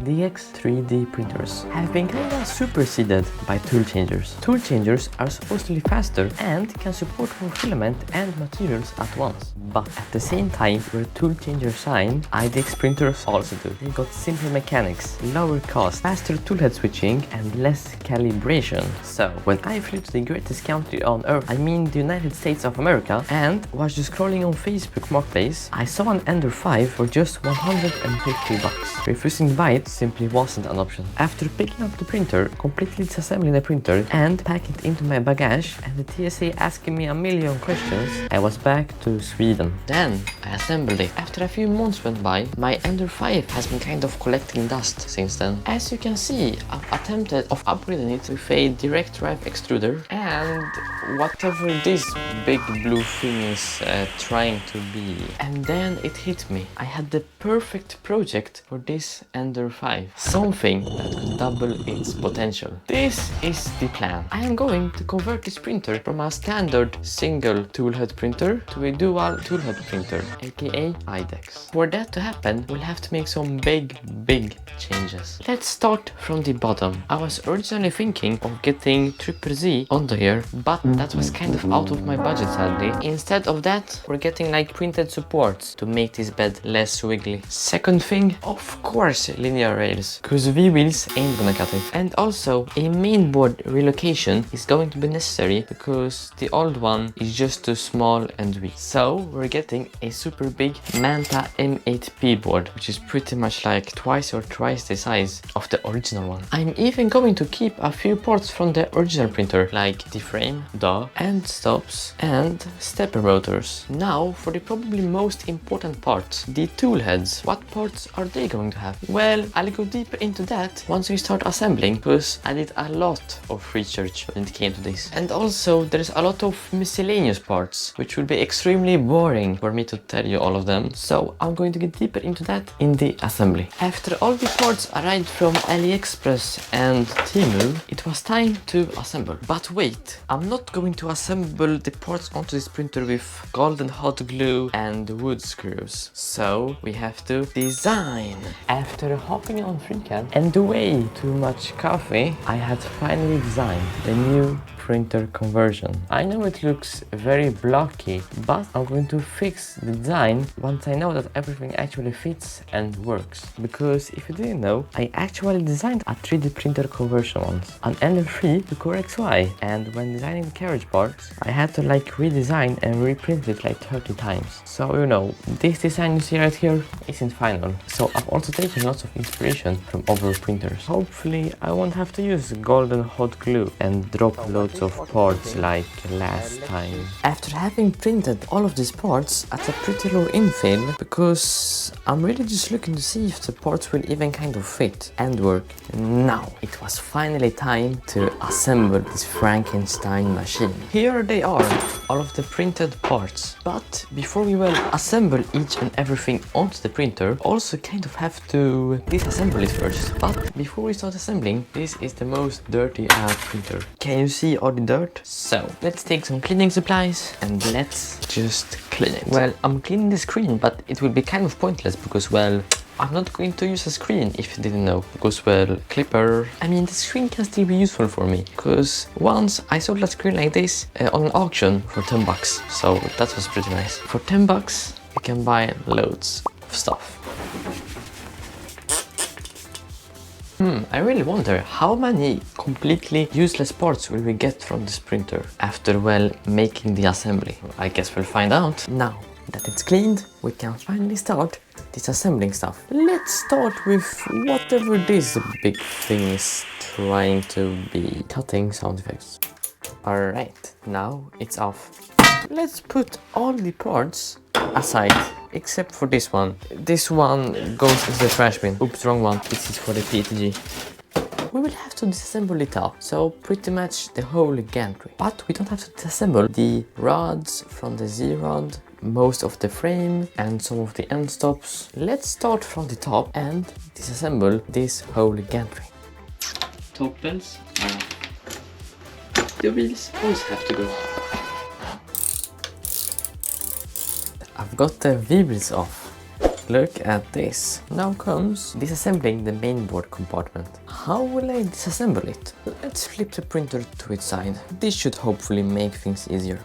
IDEX 3D printers have been kinda superseded by tool changers. Tool changers are supposedly faster and can support more filament and materials at once. But at the same time, where tool changers shine, IDEX printers also do. They got simple mechanics, lower cost, faster toolhead switching, and less calibration. So, when I flew to the greatest country on earth, I mean the United States of America, and was just scrolling on Facebook Marketplace, I saw an Ender 5 for just $150. Refusing to buy it simply wasn't an option. After picking up the printer, completely disassembling the printer, and packing it into my bagage, and the TSA asking me a million questions, I was back to Sweden. Then I assembled it. After a few months went by, my Ender 5 has been kind of collecting dust since then. As you can see, I've attempted of upgrading it with a direct drive extruder and whatever this big blue thing is trying to be. And then it hit me. I had the perfect project for this Ender 5. Something that could double its potential. This is the plan. I am going to convert this printer from a standard single toolhead printer to a dual toolhead printer, aka IDEX. For that to happen, we'll have to make some big changes. Let's start from the bottom. I was originally thinking of getting ZZZ under here, but that was kind of out of my budget sadly. Instead of that, we're getting like printed supports to make this bed less wiggly. Second thing, of course, linear rails, cause V-wheels ain't gonna cut it. And also, a mainboard relocation is going to be necessary because the old one is just too small and weak. So we're getting a super big Manta M8P board, which is pretty much like twice or thrice the size of the original one. I'm even going to keep a few parts from the original printer, like the frame, the end stops, and stepper motors. Now for the probably most important part, the tool heads. What parts are they going to have? Well, I'll go deeper into that once we start assembling, because I did a lot of research when it came to this. And also there's a lot of miscellaneous parts, which will be extremely boring for me to tell you all of them. So I'm going to get deeper into that in the assembly. After all the parts arrived from AliExpress and Temu, it was time to assemble. But wait, I'm not going to assemble the parts onto this printer with golden hot glue and wood screws. So we have to design. After hopping on FreeCAD and way too much coffee, I had finally designed the new printer conversion. I know it looks very blocky, but I'm going to fix the design once I know that everything actually fits and works. Because if you didn't know, I actually designed a 3D printer conversion once, an Ender 3 to Core XY, and when designing the carriage parts, I had to like redesign and reprint it like 30 times. So you know, this design you see right here isn't final. So I've also taken lots of inspiration from other printers. Hopefully I won't have to use golden hot glue and drop loads of parts like last time. After having printed all of these parts at a pretty low infill, because I'm really just looking to see if the parts will even kind of fit and work. Now it was finally time to assemble this Frankenstein machine. Here they are, all of the printed parts. But before we will assemble each and everything onto the printer, also kind of have to disassemble it first. But before we start assembling, this is the most dirty printer. Can you see all the dirt? So let's take some cleaning supplies and let's just clean it. Well, I'm cleaning the screen, but it will be kind of pointless because, well, I'm not going to use a screen if you didn't know, because, well, clipper. I mean, the screen can still be useful for me, because once I sold a screen like this on an auction for $10, so that was pretty nice. For $10 you can buy loads of stuff. I really wonder how many completely useless parts will we get from this printer after, well, making the assembly. I guess we'll find out. Now that it's cleaned, we can finally start disassembling stuff. Let's start with whatever this big thing is trying to be. Cutting sound effects. Alright, now it's off. Let's put all the parts aside, except for this one. This one goes into the trash bin. Oops, wrong one. This is for the PETG. We will have to disassemble it all, so pretty much the whole gantry. But we don't have to disassemble the rods from the Z-rod, most of the frame and some of the end stops. Let's start from the top and disassemble this whole gantry. Top belts are off. The wheels always have to go. I've got the V-wheels off. Look at this. Now comes disassembling the mainboard compartment. How will I disassemble it? Let's flip the printer to its side. This should hopefully make things easier.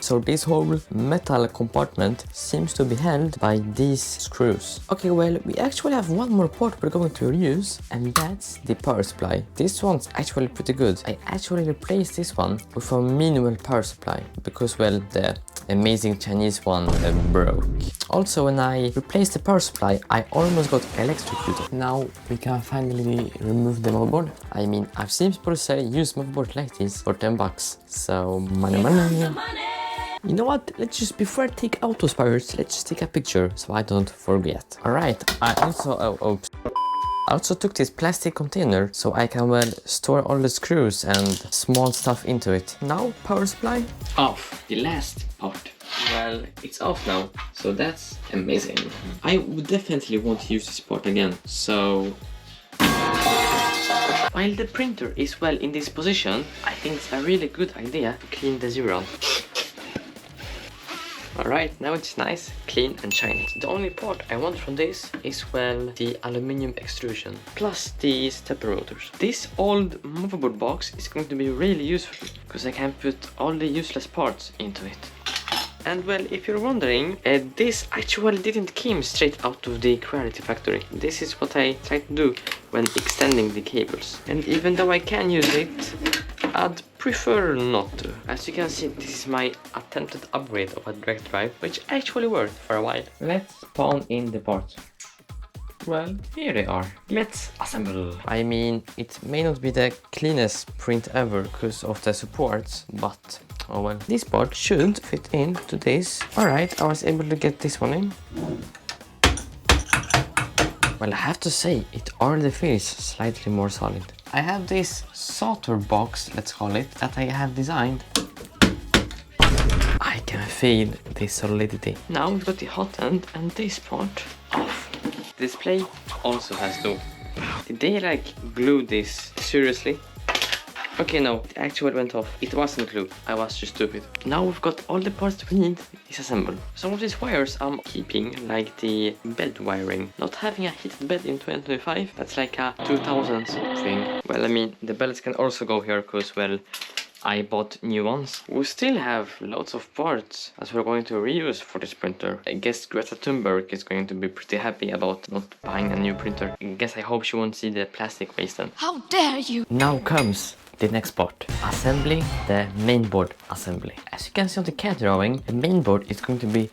So this whole metal compartment seems to be held by these screws. Okay, well, we actually have one more part we're going to reuse, and that's the power supply. This one's actually pretty good. I actually replaced this one with a manual power supply because, well, the amazing Chinese one broke. Also, when I replaced the power supply, I almost got electrocuted. Now we can finally remove the motherboard. I mean, I've seen people say use motherboard like this for 10 bucks. So money. You know what? Let's just, before I take out those powers, let's just take a picture so I don't forget. Alright, I also took this plastic container so I can, well, store all the screws and small stuff into it. Now, power supply off. The last part. Well, it's off now, so that's amazing. I would definitely want to use this part again, so... While the printer is, well, in this position, I think it's a really good idea to clean the zero. Alright, now it's nice, clean and shiny. The only part I want from this is, well, the aluminium extrusion, plus the stepper rotors. This old motherboard box is going to be really useful, because I can put all the useless parts into it. And, well, if you're wondering, this actually didn't come straight out of the Quality factory. This is what I tried to do when extending the cables. And even though I can use it, I'd prefer not to. As you can see, this is my attempted upgrade of a direct drive, which actually worked for a while. Let's spawn in the parts. Well, here they are. Let's assemble. I mean, it may not be the cleanest print ever because of the supports, but oh well. This part should fit into this. Alright, I was able to get this one in. Well, I have to say, it already feels slightly more solid. I have this solder box, let's call it, that I have designed. I can feel the solidity. Now we've got the hot end and this part off. The display also has glue. Did they like glue this seriously? Okay, no, it actually went off. It wasn't glue. I was just stupid. Now we've got all the parts we need disassembled. Some of these wires I'm keeping, like the bed wiring. Not having a heated bed in 2025, that's like a 2000s thing. Well, I mean, the belts can also go here because, well, I bought new ones. We still have lots of parts as we're going to reuse for this printer. I guess Greta Thunberg is going to be pretty happy about not buying a new printer. I hope she won't see the plastic waste then. How dare you! Now comes the next part, assembling the mainboard assembly. As you can see on the CAD drawing, the mainboard is going to be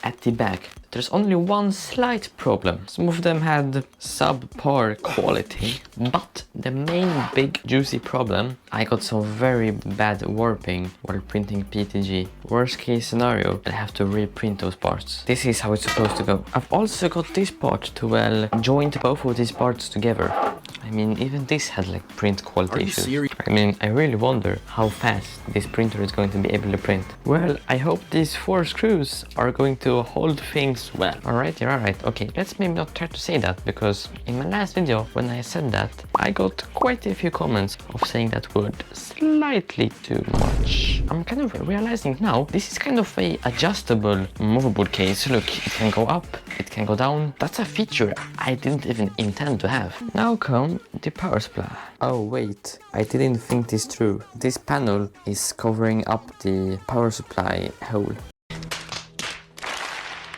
at the back. There's only one slight problem. Some of them had subpar quality, but the main big juicy problem, I got some very bad warping while printing PETG. Worst case scenario, I have to reprint those parts. This is how it's supposed to go. I've also got this part to, well, join both of these parts together. I mean, even this had like print quality issues. I mean, I really wonder how fast this printer is going to be able to print. Well, I hope these 4 screws are going to hold things well. Alright, you're alright. Okay, let's maybe not try to say that, because in my last video, when I said that, I got quite a few comments of saying that word slightly too much. I'm kind of realizing now, this is kind of a adjustable motherboard case. Look, it can go up, it can go down. That's a feature I didn't even intend to have. Now come the power supply. Oh wait, I didn't think this through. This panel is covering up the power supply hole.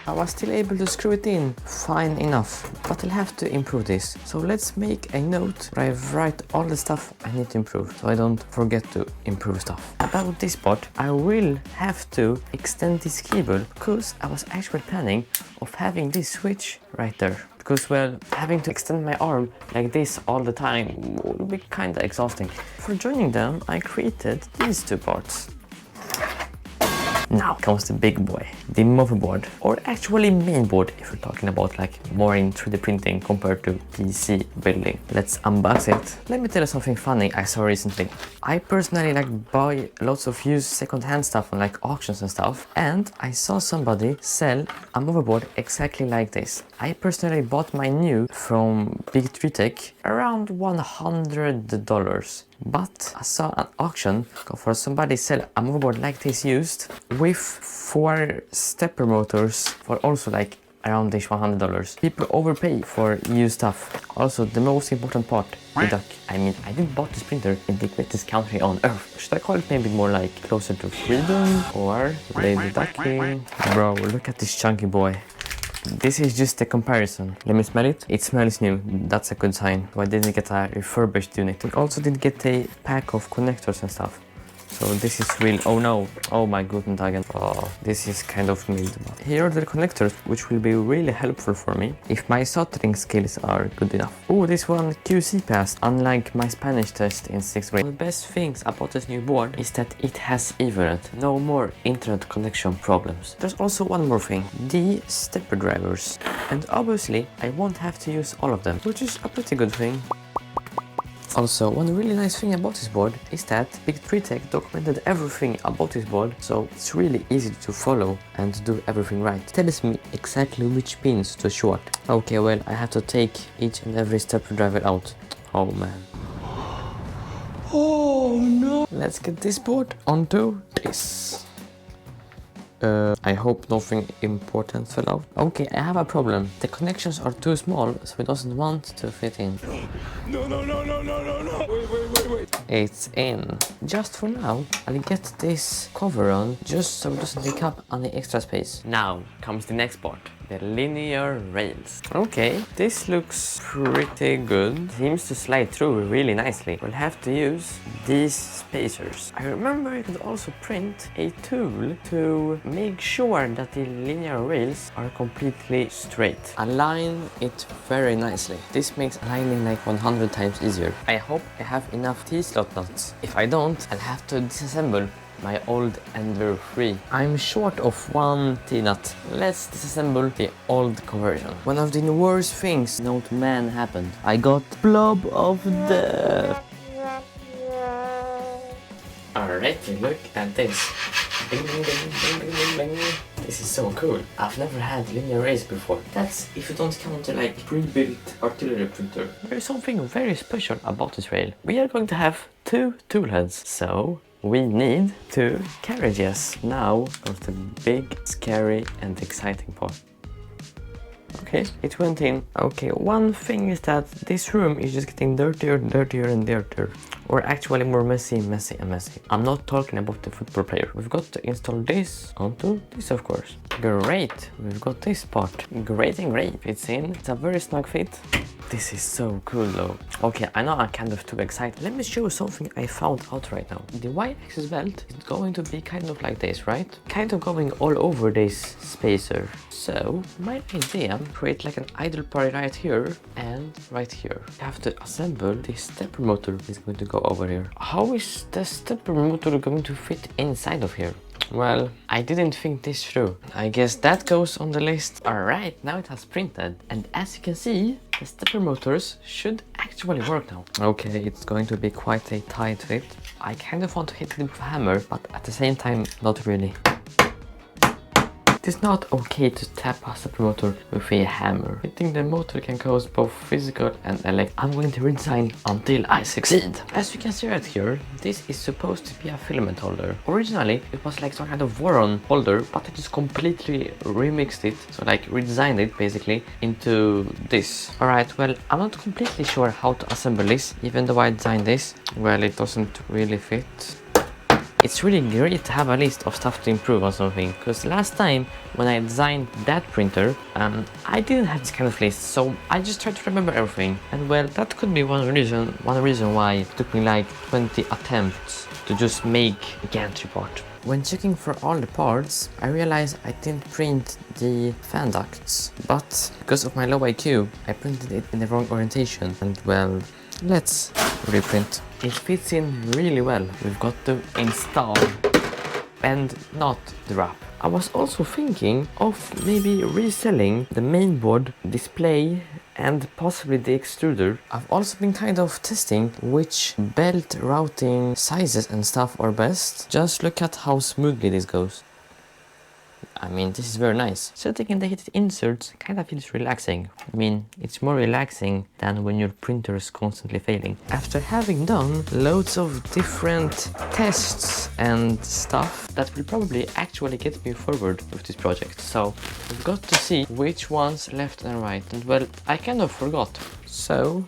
I was still able to screw it in fine enough, but I'll have to improve this. So let's make a note where I write all the stuff I need to improve, so I don't forget to improve stuff. About this part, I will have to extend this cable, because I was actually planning of having this switch right there. Because, well, having to extend my arm like this all the time would be kinda exhausting. For joining them, I created these 2 parts. Now comes the big boy, the motherboard, or actually mainboard if you're talking about like more in 3D printing compared to PC building. Let's unbox it. Let me tell you something funny I saw recently. I personally like buy lots of used second-hand stuff on like auctions and stuff, and I saw somebody sell a motherboard exactly like this. I personally bought my new from Big 3 Tech around $100. But I saw an auction for somebody sell a motherboard like this used with 4 stepper motors for also like around this $100. People overpay for used stuff. Also, the most important part, the duck. I mean, I didn't bought this printer in the greatest country on earth. Should I call it maybe more like closer to freedom or Lady Ducky? Bro, look at this chunky boy. This is just a comparison. Let me smell it. It smells new. That's a good sign. So I didn't get a refurbished unit. We also didn't get a pack of connectors and stuff. So this is real. Oh no. Oh my guten Tag. Oh, this is kind of made. Here are the connectors, which will be really helpful for me if my soldering skills are good enough. Oh, this one QC passed, unlike my Spanish test in 6th grade. One of the best things about this new board is that it has Ethernet. No more internet connection problems. There's also one more thing. The stepper drivers. And obviously, I won't have to use all of them, which is a pretty good thing. Also, one really nice thing about this board is that Big 3 Tech documented everything about this board, so it's really easy to follow and do everything right. It tells me exactly which pins to short. Okay, well, I have to take each and every stepper driver out. Oh man. Oh no! Let's get this board onto this. I hope nothing important fell out. Okay, I have a problem. The connections are too small, so it doesn't want to fit in. No. Wait. It's in. Just for now, I'll get this cover on, just so it doesn't take up any extra space. Now comes the next part. The linear rails. Okay, this looks pretty good. Seems to slide through really nicely. We'll have to use these spacers. I remember you could also print a tool to make sure that the linear rails are completely straight. Align it very nicely. This makes aligning like 100 times easier. I hope I have enough T-slot nuts. If I don't, I'll have to disassemble my old Ender 3. I'm short of one T-nut. Let's disassemble the old conversion. One of the worst things known to man happened. I got blob of death. Alright, look at this. Bing, bing, bing, bing, bing, bing, bing. This is so cool. I've never had linear rails before. That's if you don't count the like pre-built artillery printer. There is something very special about this rail. We are going to have two tool heads, so we need two carriages. Now comes the big, scary and exciting part. Okay, it went in. Okay, one thing is that this room is just getting dirtier and dirtier. Or actually more messy. I'm not talking about the football player. We've got to install this onto this, of course. Great, we've got this part. Great and great. Fits in. It's a very snug fit. This is so cool though. Okay, I know I'm kind of too excited. Let me show you something I found out right now. The Y-axis belt is going to be kind of like this, right? Kind of going all over this spacer. So my idea, create like an idle part right here and right here. You have to assemble the stepper motor is going to go over here. How is the stepper motor going to fit inside of here? Well, I didn't think this through. I guess that goes on the list. Alright, now it has printed. And as you can see, the stepper motors should actually work now. Okay, it's going to be quite a tight fit. I kind of want to hit it with a hammer, but at the same time, not really. It is not okay to tap a stepper motor with a hammer. Hitting the motor can cause both physical and electrical. I'm going to redesign until I succeed. As you can see right here, this is supposed to be a filament holder. Originally, it was like some kind of Voron holder, but I just completely remixed it, so like redesigned it basically into this. Alright, well, I'm not completely sure how to assemble this, even though I designed this. Well, it doesn't really fit. It's really great to have a list of stuff to improve on something, because last time when I designed that printer, I didn't have this kind of list, so I just tried to remember everything. And well, that could be one reason why it took me like 20 attempts to just make a gantry part. When checking for all the parts, I realized I didn't print the fan ducts, but because of my low IQ, I printed it in the wrong orientation, and well, let's reprint. It fits in really well. We've got to install and not the wrap. I was also thinking of maybe reselling the mainboard, display and possibly the extruder. I've also been kind of testing which belt routing sizes and stuff are best. Just look at how smoothly this goes. I mean, this is very nice. Sitting in the heated inserts kind of feels relaxing. I mean, it's more relaxing than when your printer is constantly failing. After having done loads of different tests and stuff, that will probably actually get me forward with this project. So we've got to see which ones left and right. And well, I kind of forgot. So,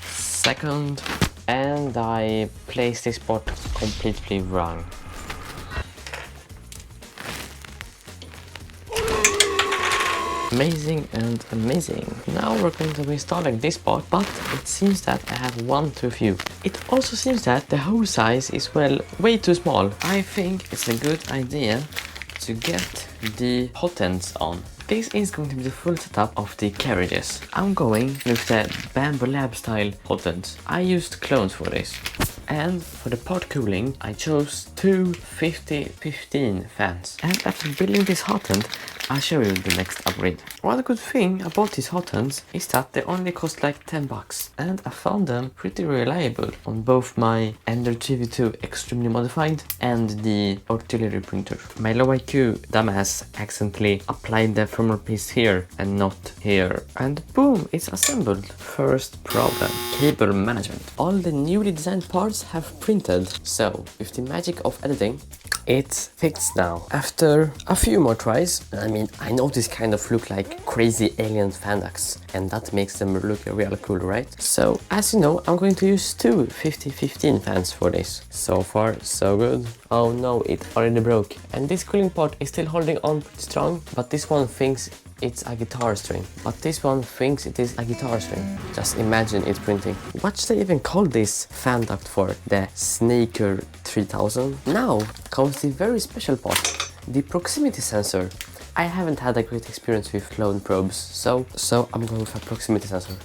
second, and I placed this part completely wrong. Amazing and amazing. Now we're going to be installing this part, but it seems that I have one too few. It also seems that the hole size is, well, way too small. I think it's a good idea to get the hot ends on. This is going to be the full setup of the carriages. I'm going with the Bamboo Lab style hot ends. I used clones for this. And for the part cooling, I chose two 50-15 fans. And after building this hot end, I'll show you the next upgrade. One good thing about these hot ends is that they only cost like 10 bucks. And I found them pretty reliable on both my Ender TV2 extremely modified and the artillery printer. My low IQ dumbass accidentally applied the thermal piece here and not here. And boom, it's assembled. First problem, cable management. All the newly designed parts have printed. So with the magic of editing, it's fixed now. After a few more tries, I know this kind of look like crazy alien fan ducts, and that makes them look real cool, right? So as you know, I'm going to use two 50-15 fans for this. So far, so good. Oh no, it already broke. And this cooling part is still holding on pretty strong, but this one thinks it's a guitar string. But this one thinks it is a guitar string. Just imagine it printing. What should I even call this fan duct for? The Snaker 3000? Now comes the very special part, the proximity sensor. I haven't had a great experience with clone probes, so I'm going with a proximity sensor.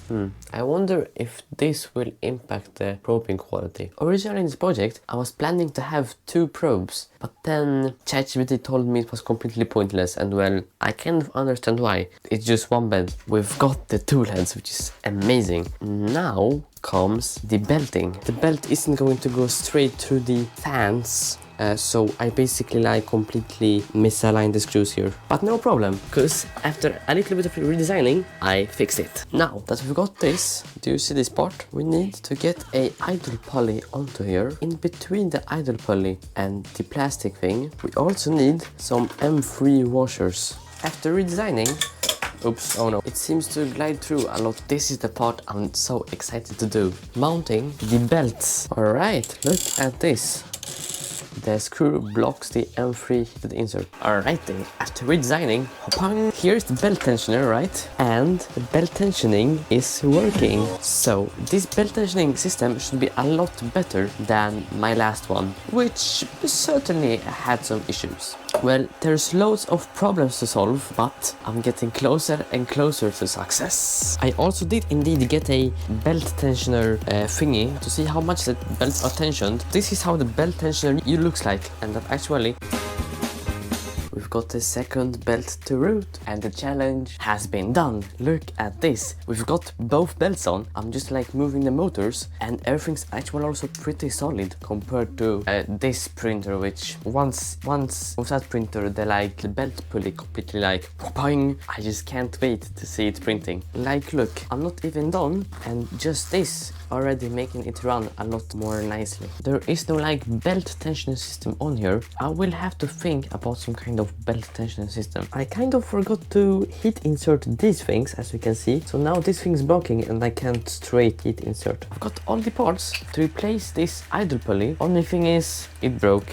I wonder if this will impact the probing quality. Originally in this project, I was planning to have two probes, but then ChatGPT told me it was completely pointless, and well, I kind of understand why. It's just one bed. We've got the tool heads, which is amazing. Now comes the belting. The belt isn't going to go straight through the fans. So I basically like completely misaligned the screws here, but no problem, because after a little bit of redesigning, I fixed it. Now that we've got this, do you see this part? We need to get a idle pulley onto here. In between the idle pulley and the plastic thing, we also need some M3 washers. After redesigning, oops, oh no, it seems to glide through a lot. This is the part I'm so excited to do. Mounting the belts. Alright, look at this. The screw blocks the M3 heated insert. Alright then, after redesigning, hopang, here's the belt tensioner, right? And the belt tensioning is working. So this belt tensioning system should be a lot better than my last one, which certainly had some issues. Well, there's loads of problems to solve, but I'm getting closer and closer to success. I also did indeed get a belt tensioner thingy to see how much the belts are tensioned. This is how the belt tensioner looks like, and that actually we've got the second belt to root, and the challenge has been done. Look at this. We've got both belts on. I'm just like moving the motors, and everything's actually also pretty solid compared to this printer, which once with that printer, the belt pulley completely like boing. I just can't wait to see it printing. Like, look, I'm not even done, and just this already making it run a lot more nicely. There is no like belt tensioning system on here. I will have to think about some kind of belt tensioning system. I kind of forgot to heat insert these things, as you can see. So now this thing's blocking and I can't straight heat insert. I've got all the parts to replace this idle pulley. Only thing is, it broke.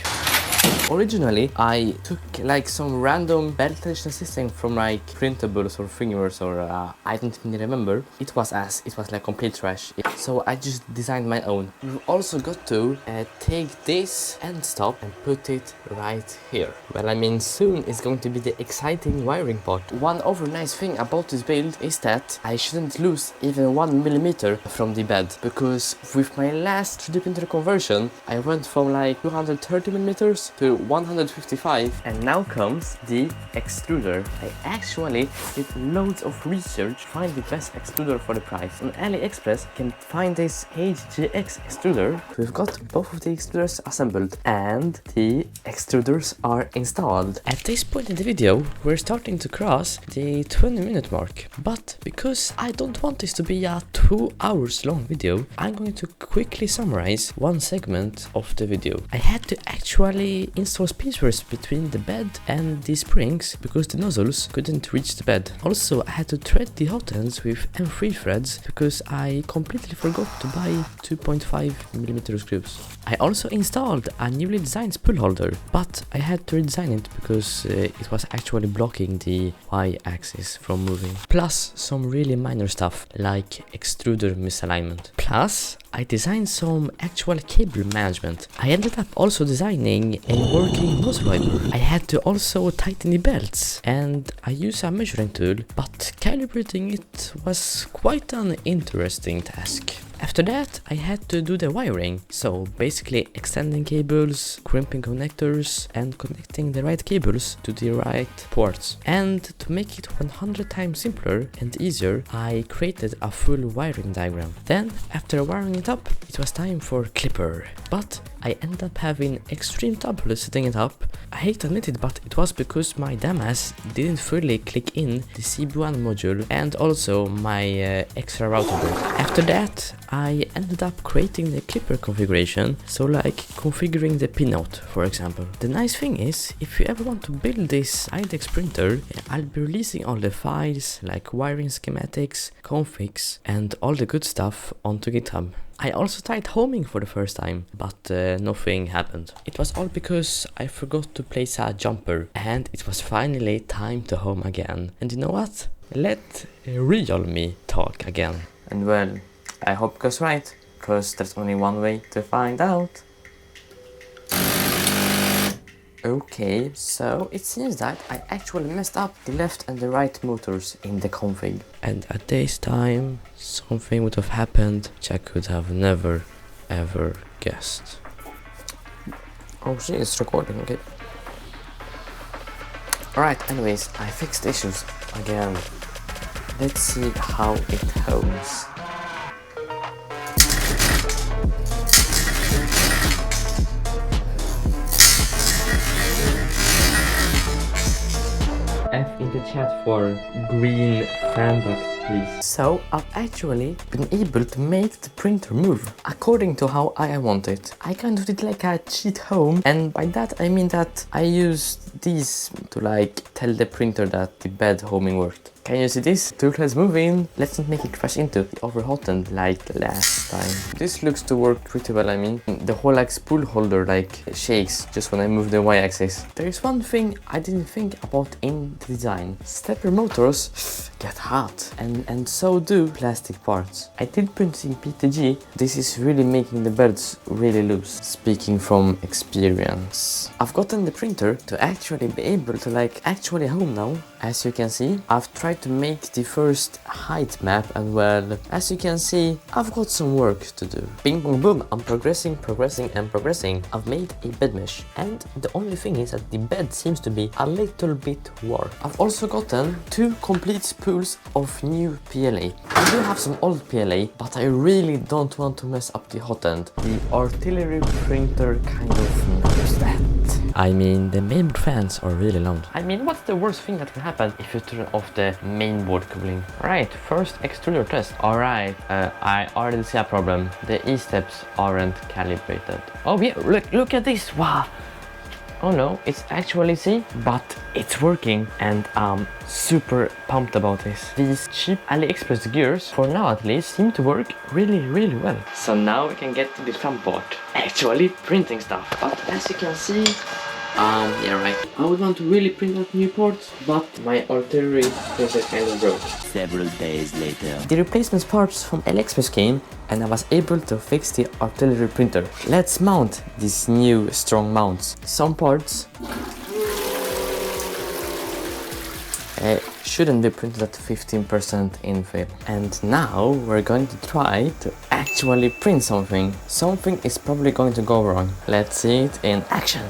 Originally, I took like some random belt tension system from like printables or thingiverse or I don't really remember. It was like complete trash. So I just designed my own. We've also got to take this end stop and put it right here. Well, I mean, soon is going to be the exciting wiring part. One other nice thing about this build is that I shouldn't lose even 1 millimeter from the bed, because with my last 3D printer conversion, I went from like 230 millimeters to 155. And now comes the extruder. I actually did loads of research to find the best extruder for the price. On AliExpress you can find this HGX extruder. We've got both of the extruders assembled and the extruders are installed. At this point in the video we're starting to cross the 20-minute mark, but because I don't want this to be a 2 hours long video, I'm going to quickly summarize one segment of the video. I had to actually install spacers between the bed and the springs because the nozzles couldn't reach the bed. Also, I had to thread the hot ends with M3 threads because I completely forgot to buy 2.5mm screws. I also installed a newly designed spool holder, but I had to redesign it because it was actually blocking the Y-axis from moving. Plus some really minor stuff like extruder misalignment. Plus I designed some actual cable management. I ended up also designing a working nozzle wiper. I had to also tighten the belts and I used a measuring tool, but calibrating it was quite an interesting task. After that, I had to do the wiring, so basically extending cables, crimping connectors and connecting the right cables to the right ports. And to make it 100 times simpler and easier, I created a full wiring diagram. Then, after wiring it up, it was time for Clipper. But I ended up having extreme trouble setting it up. I hate to admit it, but it was because my dumbass didn't fully click in the CB1 module and also my extra router board. After that, I ended up creating the Clipper configuration, so like configuring the pinout, for example. The nice thing is, if you ever want to build this IDEX printer, I'll be releasing all the files like wiring schematics, configs and all the good stuff onto GitHub. I also tried homing for the first time, but nothing happened. It was all because I forgot to place a jumper and it was finally time to home again. And you know what? Let real me talk again. And well, I hope I was right, because there's only one way to find out. Okay, so it seems that I actually messed up the left and the right motors in the config. And at this time, something would have happened which I could have never ever guessed. Oh shit, it's recording, okay. Alright, anyways, I fixed the issues again. Let's see how it goes. F in the chat for green fan duct, please. So I've actually been able to make the printer move according to how I want it. I kind of did like a cheat home, and by that I mean that I used these to like tell the printer that the bed homing worked. Can you see this? Turtle is moving. Let's not make it crash into the overhotend like last time. This looks to work pretty well, I mean. The whole like spool holder like shakes just when I move the Y-axis. There is one thing I didn't think about in the design. Stepper motors get hot and so do plastic parts. I did print in PTG. This is really making the beds really loose. Speaking from experience. I've gotten the printer to actually be able to like actually home now. As you can see, I've tried to make the first height map and well, as you can see, I've got some work to do. Bing boom boom, I'm progressing and progressing. I've made a bed mesh and the only thing is that the bed seems to be a little bit warped. I've also gotten 2 complete spools of new PLA. I do have some old PLA, but I really don't want to mess up the hot end. The artillery printer kind of knows that. I mean, the mainboard fans are really loud. I mean, what's the worst thing that can happen if you turn off the mainboard cooling? Alright, first extruder test. Alright, I already see a problem. The E-steps aren't calibrated. Oh yeah, look at this, wow. Oh no, it's actually C, but it's working and I'm super pumped about this. These cheap AliExpress gears, for now at least, seem to work really well. So now we can get to the fun part, actually printing stuff. But as you can see, yeah right, I would want to really print out new ports, but my artillery printer kind of broke. Several days later. The replacement parts from AliExpress came and I was able to fix the artillery printer. Let's mount these new strong mounts. Some parts shouldn't be printed at 15% infill. And now we're going to try to actually print something. Something is probably going to go wrong. Let's see it in action.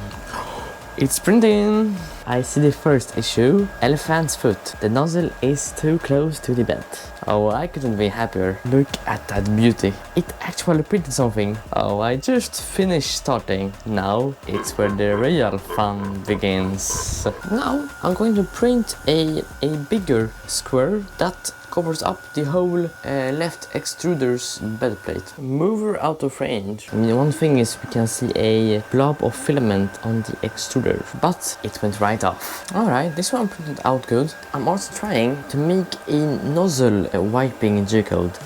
It's printing! I see the first issue. Elephant's foot. The nozzle is too close to the bed. Oh, I couldn't be happier. Look at that beauty. It actually printed something. Oh, I just finished starting. Now it's where the real fun begins. Now I'm going to print a bigger square that covers up the whole left extruder's bed plate. Mover out of range. I mean, one thing is we can see a blob of filament on the extruder, but it went right off. Alright, this one printed out good. I'm also trying to make a nozzle wiping G-code.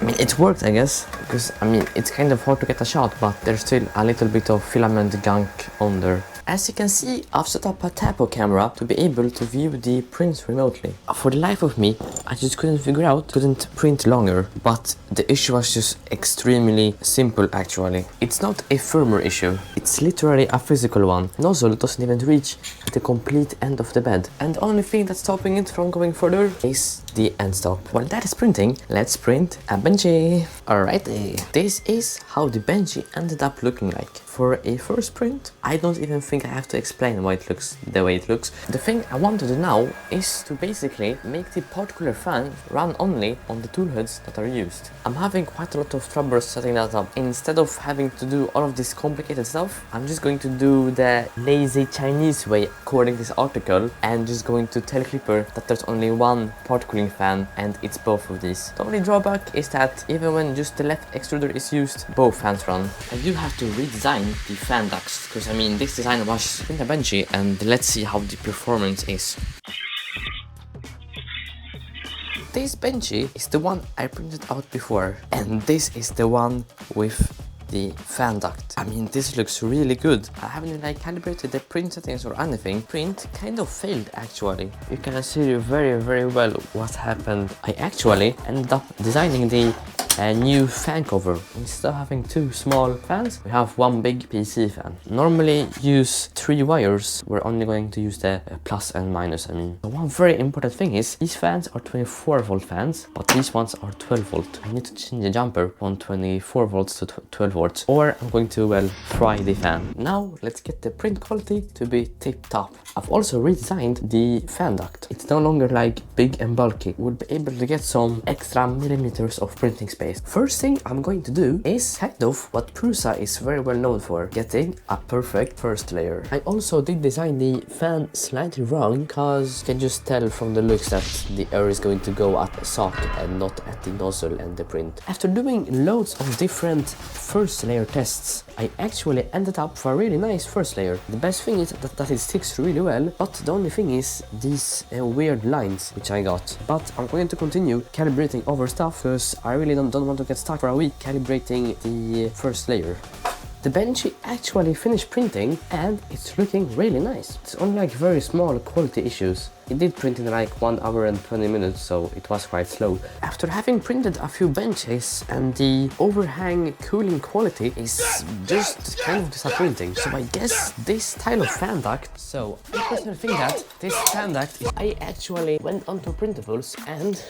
I mean, it worked, I guess, because I mean, it's kind of hard to get a shot, but there's still a little bit of filament gunk on there. As you can see, I've set up a Tapo camera to be able to view the prints remotely. For the life of me, I just couldn't print longer, but the issue was just extremely simple actually. It's not a firmware issue, it's literally a physical one. Nozzle doesn't even reach the complete end of the bed, and the only thing that's stopping it from going further is the end stop. While that is printing, let's print a Benchy. Alrighty, this is how the Benchy ended up looking like. For a first print, I don't even think I have to explain why it looks the way it looks. The thing I want to do now is to basically make the pot cooler fan run only on the tool heads that are used. I'm having quite a lot of trouble setting that up. Instead of having to do all of this complicated stuff, I'm just going to do the lazy Chinese way according to this article, and just going to tell Clipper that there's only one pot cooling fan and it's both of these. The only drawback is that even when just the left extruder is used, both fans run. I do have to redesign the fan ducts, because I mean this design was in the Benchy, and let's see how the performance is. This Benchy is the one I printed out before, and this is the one with the fan duct. I mean, this looks really good. I haven't like calibrated the print settings or anything. Print kind of failed actually. You can see very well what happened. I actually ended up designing the new fan cover. Instead of having two small fans, we have one big PC fan. Normally use 3 wires, we're only going to use the plus and minus. I mean, the one very important thing is these fans are 24 volt fans, but these ones are 12 volt. I need to change the jumper from 24 volts to 12 volts, or I'm going to, well, fry the fan. Now let's get the print quality to be tip top. I've also redesigned the fan duct. It's no longer like big and bulky. We'll be able to get some extra millimeters of printing space. First thing I'm going to do is kind of what Prusa is very well known for, getting a perfect first layer. I also did design the fan slightly wrong, because you can just tell from the looks that the air is going to go at the socket and not at the nozzle and the print. After doing loads of different first layer tests, I actually ended up for a really nice first layer. The best thing is that it sticks really well, but the only thing is these weird lines which I got. But I'm going to continue calibrating over stuff, because I really don't want to get stuck for a week calibrating the first layer. The Benchy actually finished printing and it's looking really nice. It's only like very small quality issues. It did print in like 1 hour and 20 minutes, so it was quite slow. After having printed a few benches, and the overhang cooling quality is just kind of disappointing. So I guess this style of fan duct, so I personally think that this fan duct, I actually went onto printables and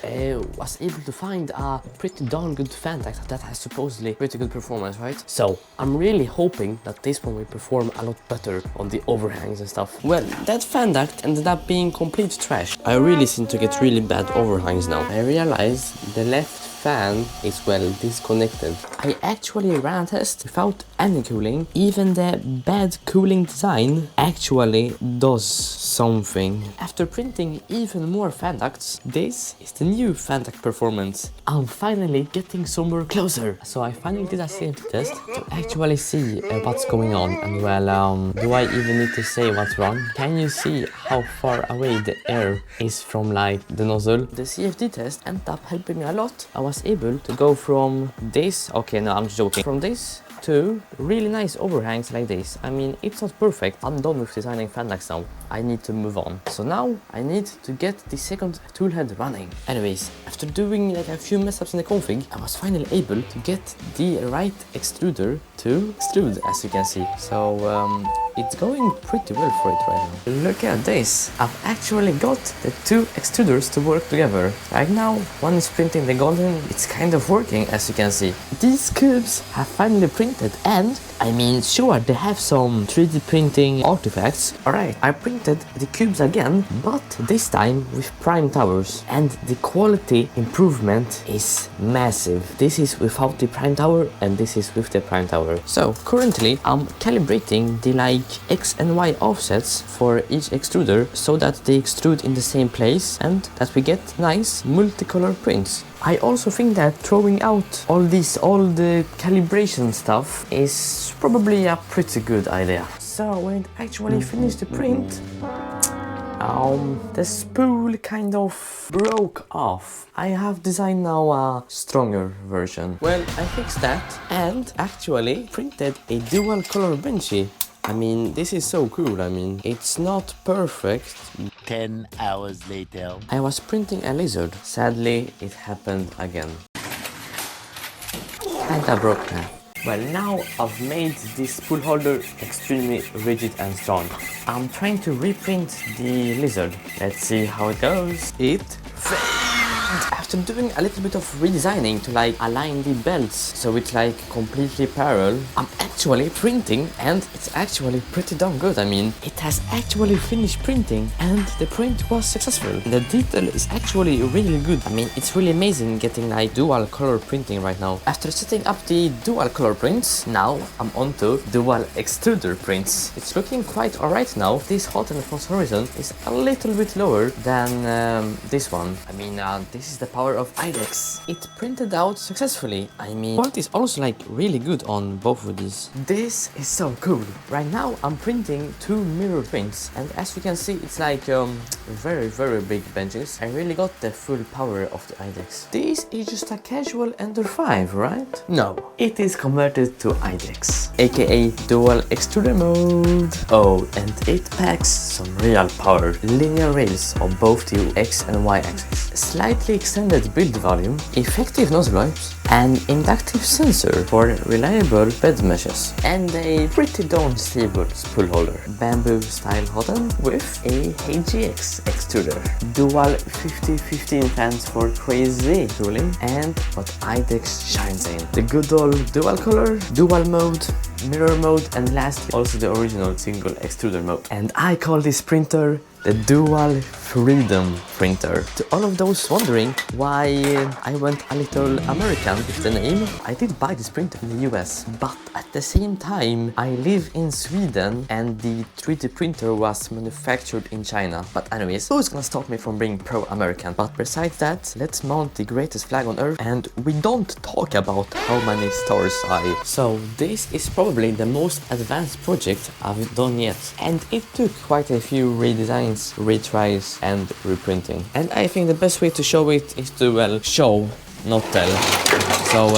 was able to find a pretty darn good fan duct that has supposedly pretty good performance, right? So I'm really hoping that this one will perform a lot better on the overhangs and stuff. Well, that fan duct ended up being complete trash. I really seem to get really bad overhangs now. I realized the left fan is well disconnected. I actually ran a test without any cooling. Even the bad cooling design actually does something. After printing even more fan ducts, this is the new fan duct performance. I'm finally getting somewhere closer. So I finally did a safety test to actually see what's going on. And well, do I even need to say what's wrong? Can you see how far away the air is from like the nozzle? The CFD test ended up helping me a lot. I was able to go from this, okay, no, I'm joking, from this to really nice overhangs like this. I mean, it's not perfect. I'm done with designing fan ducts now. I need to move on. So now I need to get the second tool head running. Anyways, after doing like a few mess ups in the config, I was finally able to get the right extruder to extrude, as you can see. So it's going pretty well for it right now. Look at this. I've actually got the two extruders to work together. Right now, one is printing the golden. It's kind of working, as you can see. These cubes have finally printed, and I mean, sure, they have some 3D printing artifacts. Alright, I printed the cubes again, but this time with prime towers. And the quality improvement is massive. This is without the prime tower, and this is with the prime tower. So currently, I'm calibrating the X and Y offsets for each extruder so that they extrude in the same place and that we get nice multicolor prints. I also think that throwing out all the calibration stuff is probably a pretty good idea. So when it actually finished the print, the spool kind of broke off. I have designed now a stronger version. Well, I fixed that and actually printed a dual color benchy. I mean, this is so cool. I mean, it's not perfect. 10 hours later. I was printing a lizard. Sadly, it happened again. Kinda broke that. Well, now I've made this spool holder extremely rigid and strong. I'm trying to reprint the lizard. Let's see how it goes. It failed! After doing a little bit of redesigning to align the belts so it's completely parallel, I'm actually printing and it's actually pretty darn good. I mean, it has actually finished printing and the print was successful. The detail is actually really good. I mean, it's really amazing getting dual color printing right now. After setting up the dual color prints, now I'm onto dual extruder prints. It's looking quite alright now. This hot and cross horizon is a little bit lower than this one. I mean, this is the power of IDEX. It printed out successfully. I mean, quality is also really good on both of these. This is so cool. Right now I'm printing two mirror prints, and as you can see, it's very big benches. I really got the full power of the IDEX. This is just a casual Ender 5, right? No, it is converted to IDEX, aka dual extruder mode. Oh, and it packs some real power. Linear rails on both the X and Y axis. Slightly extended build volume, effective nozzle wipes, an inductive sensor for reliable bed meshes, and a pretty darn stable spool holder. Bamboo style hot end with a AGX extruder. Dual 50-15 fans for crazy cooling, and what IDEX shines in. The good old dual color, dual mode, mirror mode, and lastly also the original single extruder mode. And I call this printer the Dual Freedom Printer. To all of those wondering why I went a little American with the name, I did buy this printer in the US, but at the same time I live in Sweden and the 3D printer was manufactured in China. But anyways, who's gonna stop me from being pro-American? But besides that, let's mount the greatest flag on earth, and we don't talk about how many stars I... So this is probably the most advanced project I've done yet, and it took quite a few redesigns, retries and reprinting. And I think the best way to show it is to, well, show, not tell. So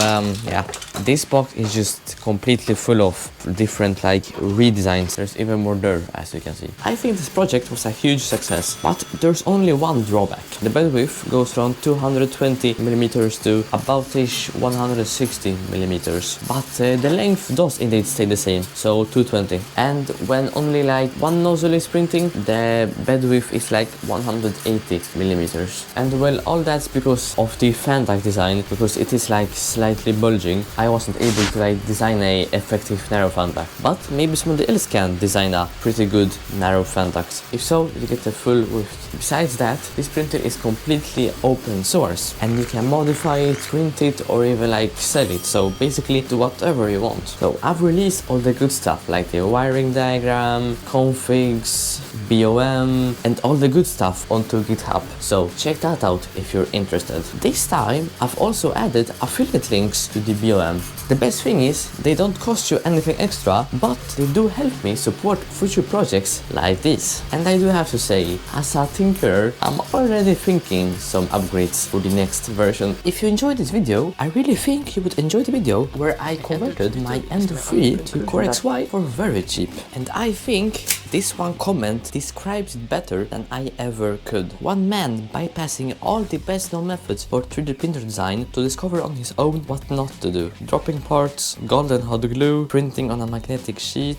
yeah, this box is just completely full of different redesigns. There's even more there, as you can see. I think this project was a huge success, but there's only one drawback. The bed width goes from 220mm to about-ish 160mm, but the length does indeed stay the same, so 220. And when only one nozzle is printing, the bed width is 180mm. And well, all that's because of the fan duct design, because it is slightly bulging. I wasn't able to design a effective narrow fan duct, but maybe somebody else can design a pretty good narrow fan duct. If so, you get the full width. Besides that, this printer is completely open source and you can modify it, print it, or even sell it. So basically do whatever you want. So I've released all the good stuff like the wiring diagram, configs, BOM, and all the good stuff onto GitHub. So check that out if you're interested. This time I've also added affiliate links to the BOM them. The best thing is they don't cost you anything extra, but they do help me support future projects like this. And I do have to say, as a tinkerer, I'm already thinking some upgrades for the next version. If you enjoyed this video, I really think you would enjoy the video where I converted my Ender 3 to Core XY for very cheap. And I think this one comment describes it better than I ever could. One man bypassing all the best known methods for 3D printer design to discover on his own what not to do. Dropping parts, golden hot glue, printing on a magnetic sheet.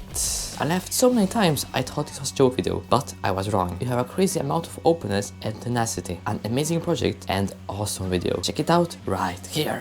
I laughed so many times I thought it was a joke video, but I was wrong. You have a crazy amount of openness and tenacity, an amazing project and awesome video. Check it out right here.